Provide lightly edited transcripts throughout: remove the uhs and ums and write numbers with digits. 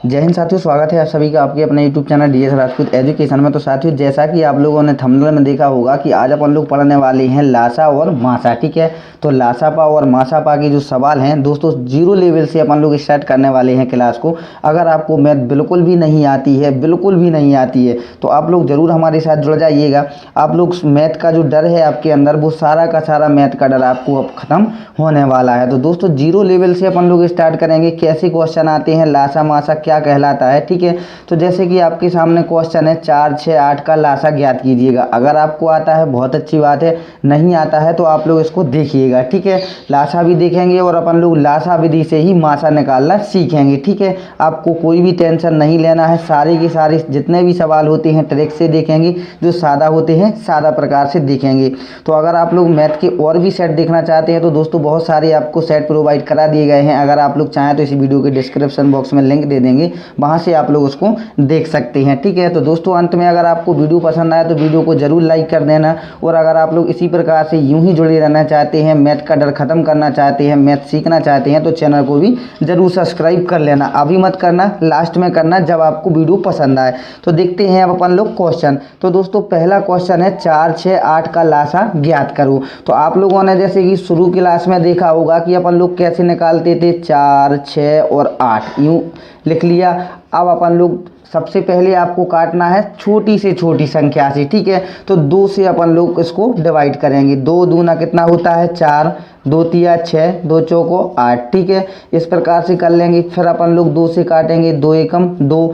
जय हिंद साथियों, स्वागत है आप सभी का आपके अपने YouTube channel DS Rajput education में। तो साथियों, जैसा कि आप लोगों ने थंबनेल में देखा होगा कि आज अपन लोग पढ़ने वाले हैं लासा और मासा। ठीक है, तो लासापा और मासापा के जो सवाल हैं दोस्तों, जीरो लेवल से अपन लोग स्टार्ट करने वाले हैं क्लास को। अगर आपको मैथ बिल्कुल भी नहीं आती है तो आप लोग ज़रूर हमारे साथ जुड़ जाइएगा। आप लोग मैथ का जो डर है आपके अंदर, वो सारा का सारा मैथ का डर आपको अब ख़त्म होने वाला है। तो दोस्तों, जीरो लेवल से अपन लोग स्टार्ट करेंगे। कैसे क्वेश्चन आते हैं, लासा मासा क्या कहलाता है। ठीक है, तो जैसे कि आपके सामने क्वेश्चन है 4, 6, 8 का लासा ज्ञात कीजिएगा। अगर आपको आता है बहुत अच्छी बात है, नहीं आता है तो आप लोग इसको देखिएगा। ठीक है, लासा भी देखेंगे और अपन लोग लासा विधि से ही मासा निकालना सीखेंगे। ठीक है, आपको कोई भी टेंशन नहीं लेना है। सारे के सारे जितने भी सवाल होते हैं ट्रिक से देखेंगे, जो सादा होते हैं सादा प्रकार से देखेंगे। तो अगर आप लोग मैथ के और भी सेट देखना चाहते हैं तो दोस्तों बहुत सारे आपको सेट प्रोवाइड करा दिए गए हैं। अगर आप लोग चाहें तो इस वीडियो के डिस्क्रिप्शन बॉक्स में लिंक दे देंगे, वहां से आप लोग उसको देख सकते हैं। ठीक है, तो दोस्तों अंत में अगर आपको वीडियो पसंद आए तो वीडियो को जरूर लाइक कर देना। और अगर आप लोग इसी प्रकार से यूं ही जुड़े रहना चाहते हैं, मैथ का डर खत्म करना चाहते हैं, मैथ सीखना चाहते हैं, तो चैनल को भी जरूर सब्सक्राइब कर लेना। अभी मत करना, लास्ट में करना जब आपको वीडियो पसंद आए। तो देखते हैं अब अपन लोग क्वेश्चन। तो दोस्तों पहला क्वेश्चन है 4, 6, 8 का लासा ज्ञात करो। तो आप लोगों ने जैसे कि शुरू क्लास में देखा होगा कि अपन लोग कैसे निकालते थे, 4, 6 और 8 यूं लिख लिया। अब अपन लोग सबसे पहले आपको काटना है छोटी से छोटी संख्या से। ठीक है, तो 2 से अपन लोग इसको डिवाइड करेंगे। 2 दूना कितना होता है 4, 2 तिया 6, 2 चौको 8। ठीक है, इस प्रकार से कर लेंगे। फिर अपन लोग 2 से काटेंगे, 2 एकम 2,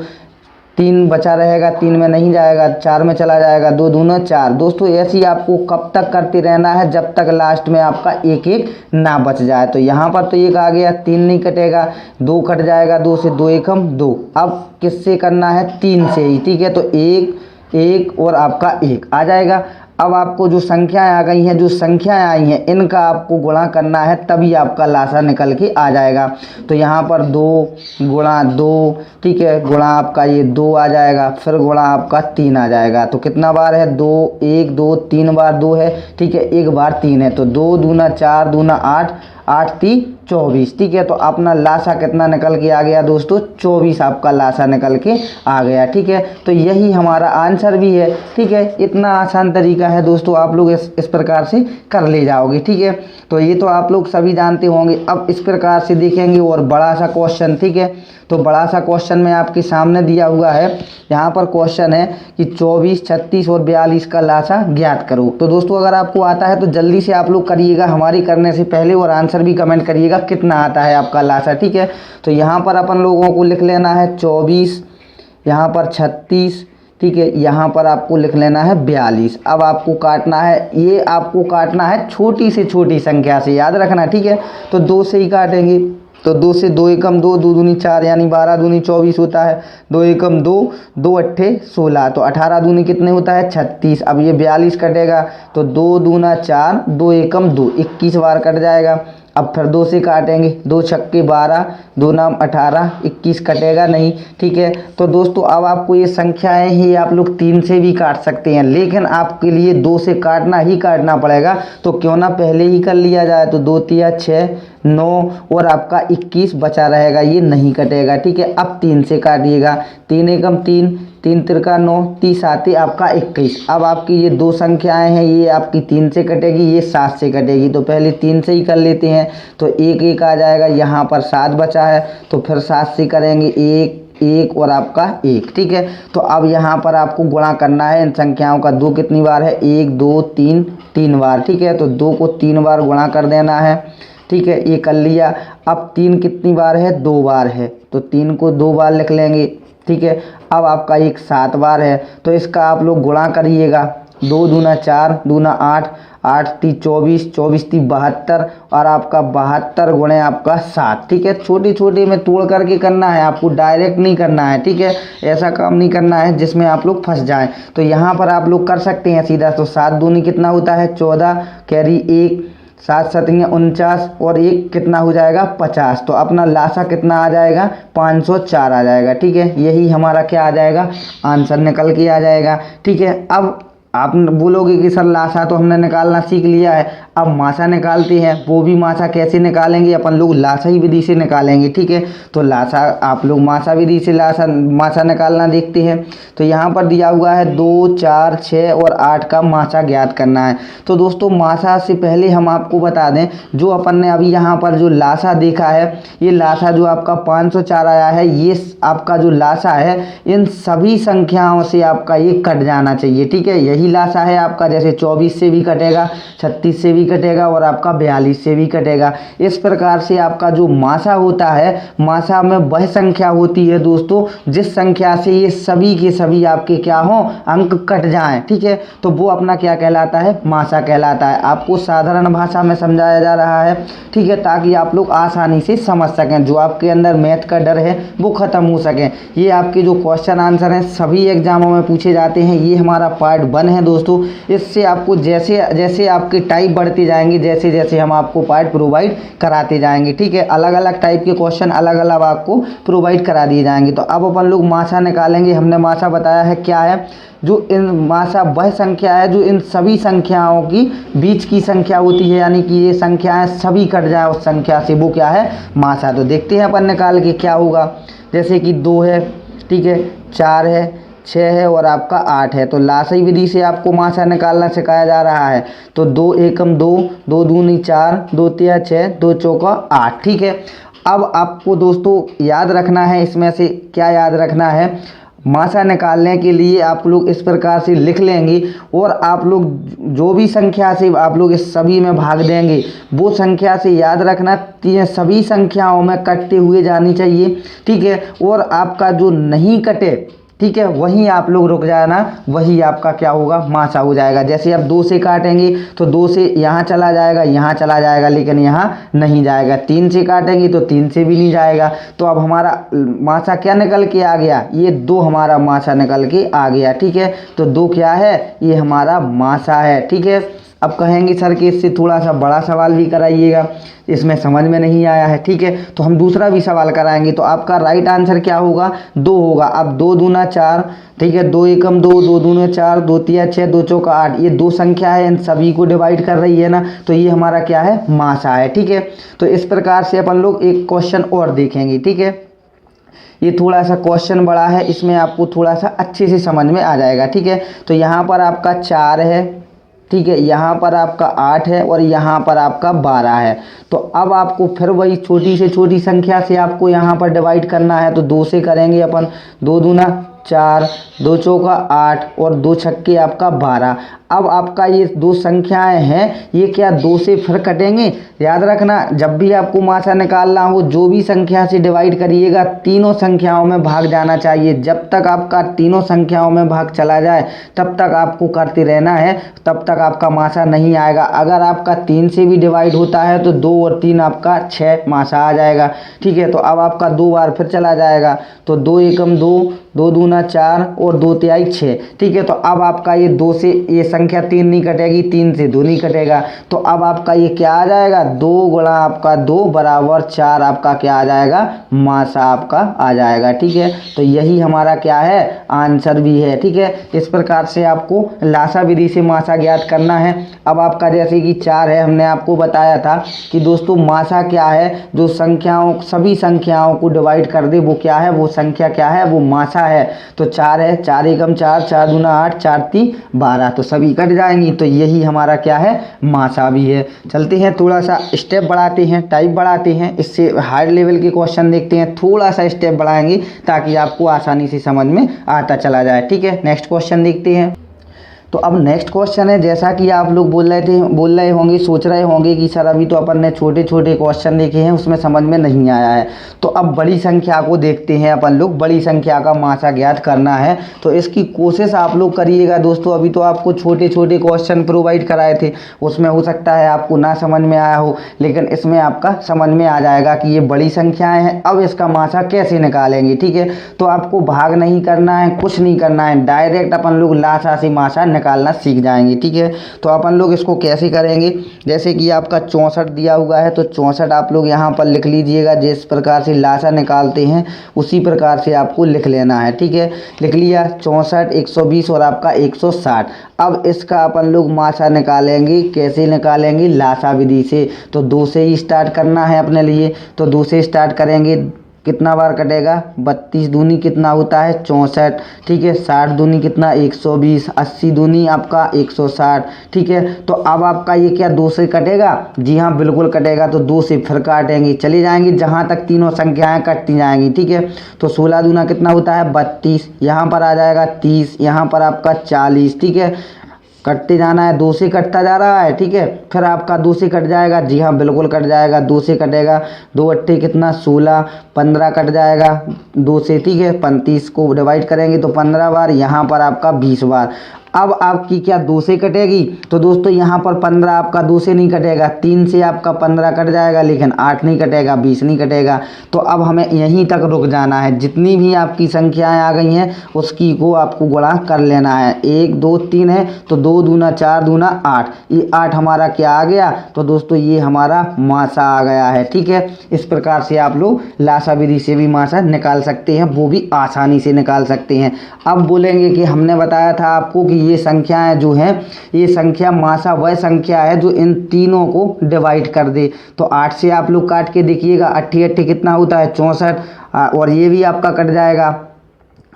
3 बचा रहेगा, 3 में नहीं जाएगा, 4 में चला जाएगा, 2 दूना 4। दोस्तों ऐसे ही आपको कब तक करते रहना है, जब तक लास्ट में आपका एक एक ना बच जाए। तो यहाँ पर तो 1 आ गया, 3 नहीं कटेगा, 2 कट जाएगा, 2 से 2 एकम 2। अब किससे करना है, 3 से ही। ठीक है, तो 1, 1 और आपका 1 आ जाएगा। अब आपको जो संख्याएं आ गई हैं, जो संख्याएं आई हैं, इनका आपको गुणा करना है, तभी आपका लासा निकल के आ जाएगा। तो यहाँ पर 2 गुणा 2, ठीक है, गुणा आपका ये 2 आ जाएगा, फिर गुणा आपका 3 आ जाएगा। तो कितना बार है, 2, 1, 2, 3 बार 2 है। ठीक है, 1 बार 3 है, तो 2 दूना 4, दूना 8, 8 ती 24। ठीक है, तो अपना लासा कितना निकल के आ गया दोस्तों, 24 आपका लासा निकल के आ गया। ठीक है, तो यही हमारा आंसर भी है। ठीक है, इतना आसान तरीका है दोस्तों, आप लोग इस प्रकार से कर ले जाओगे। ठीक है, तो ये तो आप लोग सभी जानते होंगे। अब इस प्रकार से देखेंगे और बड़ा सा क्वेश्चन। ठीक है, तो बड़ा सा क्वेश्चन में आपके सामने दिया हुआ है। यहाँ पर क्वेश्चन है कि 24, 36 और 42 का लासा ज्ञात करो। तो दोस्तों अगर आपको आता है तो जल्दी से आप लोग करिएगा हमारी करने से पहले, और आंसर भी कमेंट करिएगा कितना आता है आपका लासा। ठीक है, तो यहाँ पर अपन लोगों को लिख लेना है 24, यहाँ पर 36, ठीक है, यहाँ पर आपको लिख लेना है 42। अब आपको काटना है, ये आपको काटना है छोटी से छोटी संख्या से, याद रखना। ठीक है, तो 2 से ही काटेंगे। तो 2 से 2 एकम 2, 2 दूनी 4, यानी 12 दूनी 24 होता है। 2 एकम 2, 2 अट्ठे 16, तो 18 दूनी कितने होता है 36। अब ये 42 कटेगा, तो 2 दूना 4, 2 एकम 2, 21 बार कट जाएगा। अब फिर 2 से काटेंगे, 2 छक्के 12, 2 नाम 18, 21 कटेगा नहीं। ठीक है, तो दोस्तों अब आपको ये संख्याएं ही आप लोग 3 से भी काट सकते हैं, लेकिन आपके लिए 2 से काटना ही काटना पड़ेगा। तो क्यों ना पहले ही कर लिया जाए। तो 2 तिया 6, 9 और आपका 21 बचा रहेगा, ये नहीं कटेगा। ठीक है, अब 3 से काटिएगा, 3 एकम 3, 3 तिरका 9, 30 आते आपका 21। अब आपकी ये 2 संख्याएं हैं, ये आपकी 3 से कटेगी, ये 7 से कटेगी। तो पहले 3 से ही कर लेते हैं, तो 1 1 आ जाएगा, यहाँ पर 7 बचा है, तो फिर 7 से करेंगे, 1 1 और आपका 1। ठीक है, तो अब यहाँ पर आपको गुणा करना है इन संख्याओं का। 2 कितनी बार है, 1 2 3, 3 बार। ठीक है, तो 2 को 3 बार गुणा कर देना है। ठीक है, ये कर लिया। अब 3 कितनी बार है, 2 बार है, तो 3 को 2 बार लिख लेंगे। ठीक है, अब आपका 1 7 बार है, तो इसका आप लोग गुणा करिएगा। 2 दूना 4, दूना 8, 8 ती 24, 24 ती 72 और आपका 72 गुणे आपका 7। ठीक है, छोटे छोटे में तोड़ करके करना है आपको, डायरेक्ट नहीं करना है। ठीक है, ऐसा काम नहीं करना है जिसमें आप लोग फंस जाएं। तो यहाँ पर आप लोग कर सकते हैं सीधा। तो 7 दूनी कितना होता है 14, कैरी 1, 7 7 49 और 1 कितना हो जाएगा 50। तो अपना लासा कितना आ जाएगा 504 आ जाएगा। ठीक है, यही हमारा क्या आ जाएगा, आंसर निकल के आ जाएगा। ठीक है, अब आप बोलोगे कि सर लासा तो हमने निकालना सीख लिया है, अब मासा निकालते हैं। वो भी मासा कैसे निकालेंगे, अपन लोग लासा ही विधि से निकालेंगे, ठीक है। तो लासा आप लोग मासा विधि से मासा निकालना देखते हैं। तो यहाँ पर दिया हुआ है 2, 4, 6 और 8 का मासा ज्ञात करना है। तो दोस्तों मासा से पहले हम आपको बता दें, जो अपन ने अभी यहाँ पर जो लासा देखा है, ये लासा जो आपका 504 आया है, ये आपका जो लासा है इन सभी संख्याओं से आपका ये कट जाना चाहिए, ठीक है। यही लासा है आपका, जैसे 24 से भी कटेगा, 36 से भी कटेगा और आपका 42 से भी कटेगा। इस प्रकार से आपका जो मासा होता है, मासा में वह संख्या होती है दोस्तों जिस संख्या से ये सभी के सभी आपके क्या हो, अंक कट जाएं, ठीक है। तो वो अपना क्या कहलाता है, मासा कहलाता है। आपको साधारण भाषा में समझाया जा रहा है, ठीक है, ताकि आप लोग आसानी से समझ सकें, जो आपके अंदर मैथ का डर है वो खत्म हो सके। ये आपके जो क्वेश्चन आंसर हैं सभी एग्जामों में पूछे जाते हैं। ये हमारा पार्ट 1 है दोस्तों। इससे आपको जैसे जैसे आपके टाइप बढ़ते जाएंगे, जैसे जैसे हम आपको पार्ट प्रोवाइड कराते जाएंगे, ठीक है। अलग अलग टाइप के क्वेश्चन अलग अलग आपको प्रोवाइड करा दिए जाएंगे। तो अब अपन लोग मासा निकालेंगे। हमने मासा बताया है क्या है, जो इन मासा वह संख्या है जो इन सभी संख्याओं की बीच की संख्या होती है, यानी कि ये संख्याएं सभी कट जाए उस संख्या से, वो क्या है, मासा। तो देखते हैं अपन निकाल के क्या होगा। जैसे कि 2 है, ठीक है, 4 है, 6 है और आपका 8 है। तो लासाई विधि से आपको मासा निकालना सिखाया जा रहा है। तो 2 एकम 2, 2 दूनी 4, 2 तिया 6, 2 चौका 8, ठीक है। अब आपको दोस्तों याद रखना है, इसमें से क्या याद रखना है, मासा निकालने के लिए आप लोग इस प्रकार से लिख लेंगे और आप लोग जो भी संख्या से आप लोग इस सभी में भाग देंगे, वो संख्या से याद रखना सभी संख्याओं में कटते हुए जानी चाहिए, ठीक है। और आपका जो नहीं कटे, ठीक है, वहीं आप लोग रुक जाना, वही आपका क्या होगा, मासा हो जाएगा। जैसे आप 2 से काटेंगे तो 2 से यहाँ चला जाएगा, यहाँ चला जाएगा, लेकिन यहाँ नहीं जाएगा। 3 से काटेंगे तो 3 से भी नहीं जाएगा। तो अब हमारा मासा क्या निकल के आ गया, ये 2 हमारा मासा निकल के आ गया, ठीक है। तो 2 क्या है, ये हमारा मासा है, ठीक है। अब कहेंगे सर कि इससे थोड़ा सा बड़ा सवाल भी कराइएगा, इसमें समझ में नहीं आया है, ठीक है। तो हम दूसरा भी सवाल कराएंगे। तो आपका राइट आंसर क्या होगा, 2 होगा। अब 2 दूना 4, ठीक है, 2 एकम 2, 2 दूना 4, 2 तिया 6, 2 चौका 8, ये 2 संख्या है, इन सभी को डिवाइड कर रही है ना, तो ये हमारा क्या है, मासा है, ठीक है। तो इस प्रकार से अपन लोग एक क्वेश्चन और देखेंगे, ठीक है। ये थोड़ा सा क्वेश्चन बड़ा है, इसमें आपको थोड़ा सा अच्छे से समझ में आ जाएगा, ठीक है। तो यहाँ पर आपका 4 है, ठीक है, यहाँ पर आपका 8 है और यहाँ पर आपका 12 है। तो अब आपको फिर वही छोटी से छोटी संख्या से आपको यहाँ पर डिवाइड करना है। तो 2 से करेंगे अपन, 2 दूना 4, 2 चौका 8 और 2 छक्के आपका 12। अब आपका ये 2 संख्याएं हैं, ये क्या 2 से फिर कटेंगे। याद रखना, जब भी आपको मासा निकालना हो, जो भी संख्या से डिवाइड करिएगा, तीनों संख्याओं में भाग जाना चाहिए। जब तक आपका तीनों संख्याओं में भाग चला जाए तब तक आपको करते रहना है, तब तक आपका मासा नहीं आएगा। अगर आपका 3 से भी डिवाइड होता है तो 2 और 3 आपका 6 मासा आ जाएगा, ठीक है। तो अब आपका 2 बार फिर चला जाएगा। तो 2 एकम 2, 2 दूना 4 और 2 तिहाई 6, ठीक है। तो अब आपका ये 2 से ये संख्या 3 नहीं कटेगी, 3 से 2 नहीं कटेगा। तो अब आपका ये क्या आ जाएगा, 2 गुणा आपका 2 बराबर 4 आपका क्या आ जाएगा, मासा आपका आ जाएगा, ठीक है। तो यही हमारा क्या है, आंसर भी है, ठीक है। इस प्रकार से आपको लासा विधि से मासा ज्ञात करना है। अब आपका जैसे कि 4 है, हमने आपको बताया था कि दोस्तों मासा क्या है, जो संख्याओं सभी संख्याओं को डिवाइड कर दे वो क्या है, वो संख्या क्या है, वो मासा है। तो 4 है, 4 एकम 4, 4 दूना 8, 4 ती 12, तो सभी कट जाएंगी। तो यही हमारा क्या है, मासा भी है। चलते हैं थोड़ा सा स्टेप बढ़ाते हैं, टाइप बढ़ाते हैं, इससे हाई लेवल के क्वेश्चन देखते हैं। थोड़ा सा स्टेप बढ़ाएंगे ताकि आपको आसानी से समझ में आता चला जाए, ठीक है। नेक्स्ट क्वेश्चन देखते हैं। तो अब नेक्स्ट क्वेश्चन है, जैसा कि आप लोग बोल रहे होंगे, सोच रहे होंगे कि सर अभी तो अपन ने छोटे छोटे क्वेश्चन देखे हैं, उसमें समझ में नहीं आया है। तो अब बड़ी संख्या को देखते हैं अपन लोग, बड़ी संख्या का मासा ज्ञात करना है। तो इसकी कोशिश आप लोग करिएगा दोस्तों। अभी तो आपको छोटे छोटे क्वेश्चन प्रोवाइड कराए थे, उसमें हो सकता है आपको ना समझ में आया हो, लेकिन इसमें आपका समझ में आ जाएगा कि ये बड़ी संख्याएँ हैं, अब इसका मासा कैसे निकालेंगे, ठीक है। तो आपको भाग नहीं करना है, कुछ नहीं करना है, डायरेक्ट अपन लोग लासा से मासा निकालना सीख जाएंगे। ठीक है, तो अपन लोग इसको कैसे करेंगे, जैसे कि आपका 64 दिया हुआ है तो 64 आप लोग यहाँ पर लिख लीजिएगा। जिस प्रकार से लासा निकालते हैं उसी प्रकार से आपको लिख लेना है। ठीक है, लिख लिया 64, 120 और आपका 160। अब इसका अपन लोग मासा निकालेंगे। कैसे निकालेंगे, लासा विधि से। तो 2 से ही स्टार्ट करना है अपने लिए, तो 2 से स्टार्ट करेंगे। कितना बार कटेगा, 32 दूनी कितना होता है 64। ठीक है, 60 दूनी कितना 120, 80 दूनी आपका 160। ठीक है, तो अब आपका ये क्या 2 से कटेगा, जी हाँ बिल्कुल कटेगा। तो 2 से फिर काटेंगे, चले जाएंगे जहाँ तक तीनों संख्याएं कटती जाएंगी। ठीक है, तो 16 दूना कितना होता है 32, यहाँ पर आ जाएगा 30, यहाँ पर आपका 40। ठीक है, कटते जाना है, 2 से कटता जा रहा है। ठीक है, फिर आपका 2 से कट जाएगा, जी हाँ बिल्कुल कट जाएगा, 2 से कटेगा। 2 अट्ठे कितना 16, 15 कट जाएगा 2 से। ठीक है, 35 को डिवाइड करेंगे तो 15 बार, यहाँ पर आपका 20 बार। अब आपकी क्या 2 से कटेगी, तो दोस्तों यहाँ पर 15 आपका 2 से नहीं कटेगा, 3 से आपका 15 कट जाएगा, लेकिन 8 नहीं कटेगा, 20 नहीं कटेगा। तो अब हमें यहीं तक रुक जाना है। जितनी भी आपकी संख्याएं आ गई हैं उसकी को आपको गुणा कर लेना है। 1 2 3 है तो 2 दूना 4 दूना 8, ये 8 हमारा क्या आ गया, तो दोस्तों ये हमारा मासा आ गया है। ठीक है, इस प्रकार से आप लोग लासा विधि से भी मासा निकाल सकते हैं, वो भी आसानी से निकाल सकते हैं। अब बोलेंगे कि हमने बताया था आपको कि ये संख्याएं जो हैं, ये संख्या मासा वह संख्या है जो इन तीनों को डिवाइड कर दे। तो 8 से आप लोग काट के देखिएगा, 8 8 कितना होता है 64, और ये भी आपका कट जाएगा।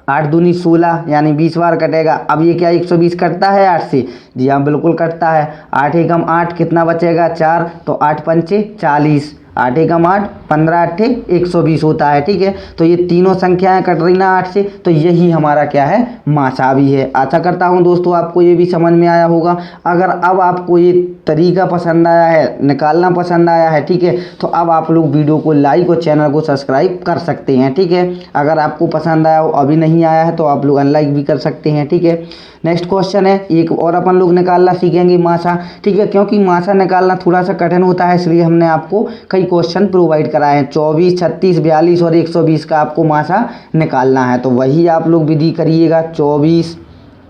8 दूनी 16 यानी 20 बार कटेगा। अब ये क्या 120 कटता है 8 से, जी हाँ बिल्कुल कटता है। 8 एकम 8 कितना बचेगा 4, तो 8 पंचे 40, 8 एकम 8, 15 अट्ठे 120 होता है। ठीक है, तो ये तीनों संख्याएं कट रही ना 8 से, तो यही हमारा क्या है मासा भी है। आशा करता हूँ दोस्तों आपको ये भी समझ में आया होगा। अगर अब आपको ये तरीका पसंद आया है, निकालना पसंद आया है, ठीक है, तो अब आप लोग वीडियो को लाइक और चैनल को सब्सक्राइब कर सकते हैं। ठीक है, अगर आपको पसंद आया हो, अभी नहीं आया है तो आप लोग अनलाइक भी कर सकते हैं। ठीक है, नेक्स्ट क्वेश्चन है, एक और अपन लोग निकालना सीखेंगे मासा। ठीक है, क्योंकि मासा निकालना थोड़ा सा कठिन होता है, इसलिए हमने आपको कई क्वेश्चन प्रोवाइड कराए हैं। 24, 36, 42 और 120 का आपको मासा निकालना है, तो वही आप लोग विधि करिएगा। 24,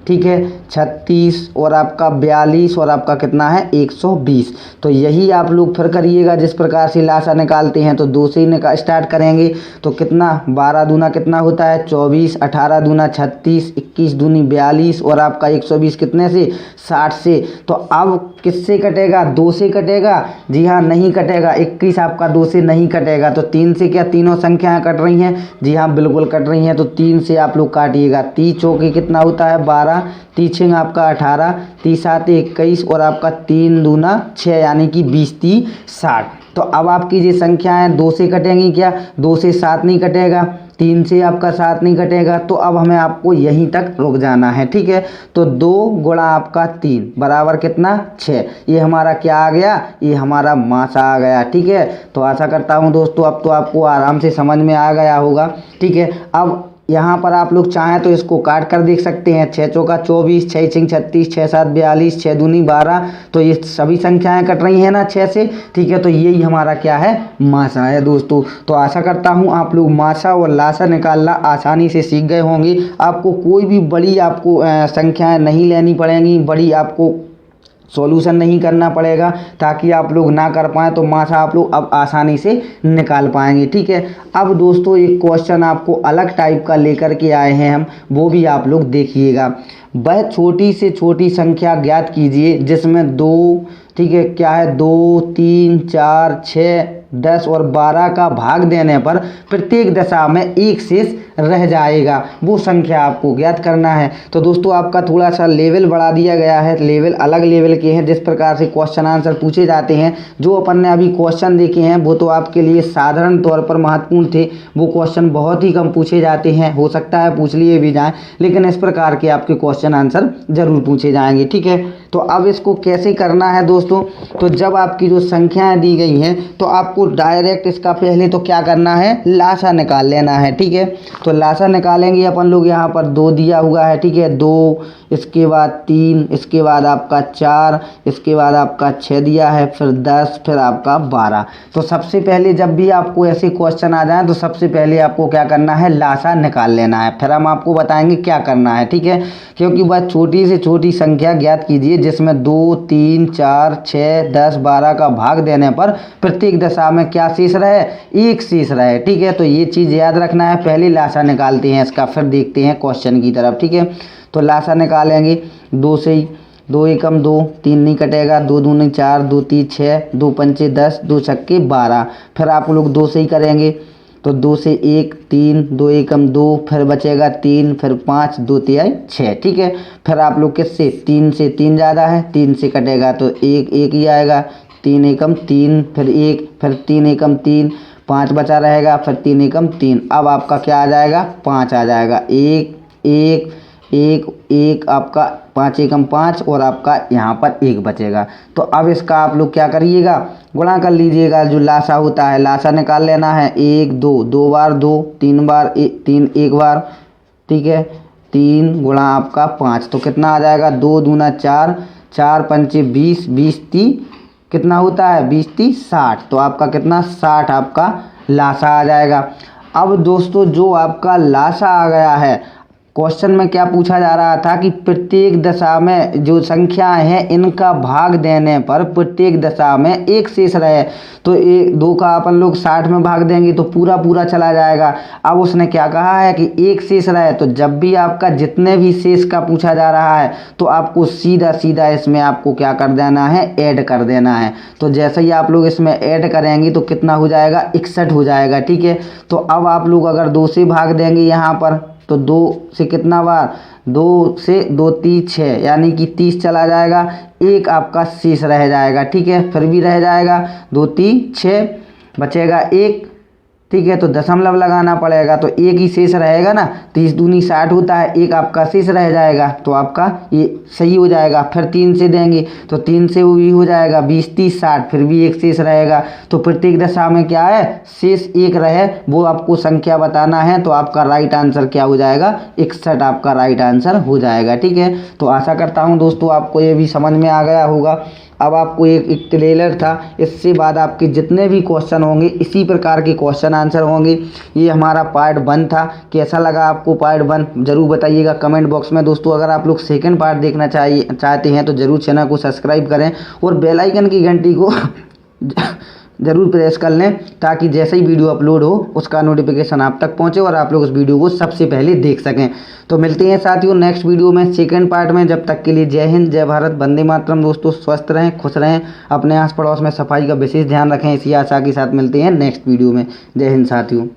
ठीक है, 36 और आपका 42 और आपका कितना है 120। तो यही आप लोग फिर करिएगा जिस प्रकार से लासा निकालते हैं। तो 2 से ही स्टार्ट करेंगे, तो कितना 12 दूना कितना होता है 24, 18 दूना 36, 21 दूनी 42 और आपका 120 कितने से 60 से। तो अब किससे कटेगा, 2 से कटेगा, जी हाँ नहीं कटेगा। 21 आपका 2 से नहीं कटेगा, तो 3 से क्या तीनों संख्याएं कट रही हैं, जी हाँ बिल्कुल कट रही हैं। तो 3 से आप लोग काटिएगा। 30 चौके कितना होता है 12, 3 आपका 18, 30 7 21 और आपका 3 दूना 6 यानी कि 20 30 60। तो अब आपकी ये संख्याएं 2 से कटेंगी क्या, 2 से 7 नहीं कटेगा, 3 से आपका 7 नहीं कटेगा। तो अब हमें आपको यहीं तक रुक जाना है। ठीक है, तो 2 गुणा आपका 3 बराबर कितना 6, ये हमारा क्या आ गया, ये हमारा मासा आ गया। ठीक है, तो आशा करता हूँ दोस्तों अब तो आपको आराम से समझ में आ गया होगा। ठीक है, अब यहाँ पर आप लोग चाहें तो इसको काट कर देख सकते हैं। 6 चौका 24, 6 6 36, 6 7 42, 6 दूनी 12। तो ये सभी संख्याएं कट रही हैं ना 6 से। ठीक है, तो यही हमारा क्या है मासा है दोस्तों। तो आशा करता हूँ आप लोग मासा और लासा निकालना आसानी से सीख गए होंगे। आपको कोई भी बड़ी आपको संख्याएं नहीं लेनी पड़ेंगी, बड़ी आपको सॉल्यूशन नहीं करना पड़ेगा, ताकि आप लोग ना कर पाएँ तो मासा आप लोग अब आसानी से निकाल पाएंगे। ठीक है, अब दोस्तों एक क्वेश्चन आपको अलग टाइप का लेकर के आए हैं हम, वो भी आप लोग देखिएगा। वह छोटी से छोटी संख्या ज्ञात कीजिए जिसमें 2, ठीक है क्या है 2 3 4 6 10 और 12 का भाग देने पर प्रत्येक दशा में 1 शेष रह जाएगा, वो संख्या आपको ज्ञात करना है। तो दोस्तों आपका थोड़ा सा लेवल बढ़ा दिया गया है, लेवल अलग लेवल के हैं। जिस प्रकार से क्वेश्चन आंसर पूछे जाते हैं, जो अपन ने अभी क्वेश्चन देखे हैं वो तो आपके लिए साधारण तौर पर महत्वपूर्ण थे, वो क्वेश्चन बहुत ही कम पूछे जाते हैं। हो सकता है पूछ लिए भी जाएँ, लेकिन इस प्रकार के आपके क्वेश्चन आंसर जरूर पूछे जाएंगे। ठीक है, तो अब इसको कैसे करना है दोस्तों, तो जब आपकी जो संख्याएं दी गई हैं तो आपको डायरेक्ट इसका पहले तो क्या करना है, लासा निकाल लेना है। ठीक है, तो लासा निकालेंगे अपन लोग। यहाँ पर 2 दिया हुआ है, ठीक है, 2, इसके बाद 3, इसके बाद आपका 4, इसके बाद आपका 6 दिया है, फिर 10, फिर आपका 12। तो सबसे पहले जब भी आपको ऐसे क्वेश्चन आ जाए तो सबसे पहले आपको क्या करना है, लासा निकाल लेना है। फिर हम आपको बताएंगे क्या करना है। ठीक है, क्योंकि बस छोटी से छोटी संख्या ज्ञात कीजिए जिसमें 2, 3, 4, 6, 10, 12 का भाग देने पर प्रत्येक दशा में क्या शेष रहे, 1 शेष रहे। ठीक है, तो ये चीज़ याद रखना है। पहले लासा निकालते हैं इसका, फिर देखते हैं क्वेश्चन की तरफ। ठीक है, तो लासा निकालेंगे 2 से ही, 2 एकम 2, 3 नहीं कटेगा, 2 दूनी 4, 2 तीन 6, 2 पंचे 10, 2 छक्के 12। फिर आप लोग 2 से ही करेंगे, तो 2 से 1, 3, 2 एकम 2, फिर बचेगा 3, फिर 5, 2 तिहाई 6। ठीक है, फिर आप लोग किससे, 3 से 3 ज़्यादा है, 3 से कटेगा तो 1 1 ही आएगा, 3 एकम 3, फिर 1, फिर 3 एकम 3, 5 बचा रहेगा, फिर 3 एकम 3। अब आपका क्या आ जाएगा, 5 आ जाएगा। 1 1 1 1 आपका 5 एकम 5 और आपका यहाँ पर 1 बचेगा। तो अब इसका आप लोग क्या करिएगा, गुणा कर लीजिएगा। जो लासा होता है लासा निकाल लेना है। 1 2 2 बार 2, 3 बार 3 1 बार। ठीक है, 3 गुणा आपका 5 तो कितना आ जाएगा, 2 दूना 4, 4 पंचे 20, 20 ती कितना होता है, 20 ती 60। तो आपका कितना, 60 आपका लासा आ जाएगा। अब दोस्तों जो आपका लासा आ गया है, क्वेश्चन में क्या पूछा जा रहा था कि प्रत्येक दशा में जो संख्याएं हैं इनका भाग देने पर प्रत्येक दशा में 1 शेष रहे। तो 2 का अपन लोग 60 में भाग देंगे तो पूरा पूरा चला जाएगा। अब उसने क्या कहा है कि 1 शेष रहे, तो जब भी आपका जितने भी शेष का पूछा जा रहा है तो आपको सीधा सीधा इसमें आपको क्या कर देना है, ऐड कर देना है। तो जैसे ही आप लोग इसमें ऐड करेंगे तो कितना हो जाएगा, 61 हो जाएगा। ठीक है, तो अब आप लोग अगर 2 से भाग देंगे यहाँ पर तो 2 से कितना बार, 2 से 2 3 6 यानी कि 30 चला जाएगा। 1 आपका शेष रह जाएगा। ठीक है, फिर भी रह जाएगा, 2 3 6 बचेगा 1। ठीक है, तो दशमलव लगाना पड़ेगा तो 1 ही शेष रहेगा ना, 30 दूनी 60 होता है, 1 आपका शेष रह जाएगा। तो आपका ये सही हो जाएगा। फिर 3 से देंगे तो 3 से भी हो जाएगा, 20 30 60, फिर भी 1 शेष रहेगा। तो प्रत्येक दशा में क्या है, शेष 1 रहे, वो आपको संख्या बताना है। तो आपका राइट आंसर क्या हो जाएगा, 61 आपका राइट आंसर हो जाएगा। ठीक है, तो आशा करता हूँ दोस्तों आपको ये भी समझ में आ गया होगा। अब आपको एक ट्रेलर था, इससे बाद आपके जितने भी क्वेश्चन होंगे इसी प्रकार के क्वेश्चन आंसर होंगे। ये हमारा पार्ट 1 था। कैसा लगा आपको पार्ट 1 ज़रूर बताइएगा कमेंट बॉक्स में। दोस्तों अगर आप लोग सेकंड पार्ट देखना चाहते हैं तो ज़रूर चैनल को सब्सक्राइब करें और बेल आइकन की घंटी को ज़रूर प्रेस कर लें ताकि जैसे ही वीडियो अपलोड हो उसका नोटिफिकेशन आप तक पहुंचे और आप लोग उस वीडियो को सबसे पहले देख सकें। तो मिलते हैं साथियों नेक्स्ट वीडियो में, सेकंड पार्ट में। जब तक के लिए जय हिंद, जय भारत, वंदे मातरम। दोस्तों स्वस्थ रहें, खुश रहें, अपने आस पड़ोस में सफाई का विशेष ध्यान रखें। इसी आशा के साथ मिलते हैं नेक्स्ट वीडियो में। जय हिंद साथियों।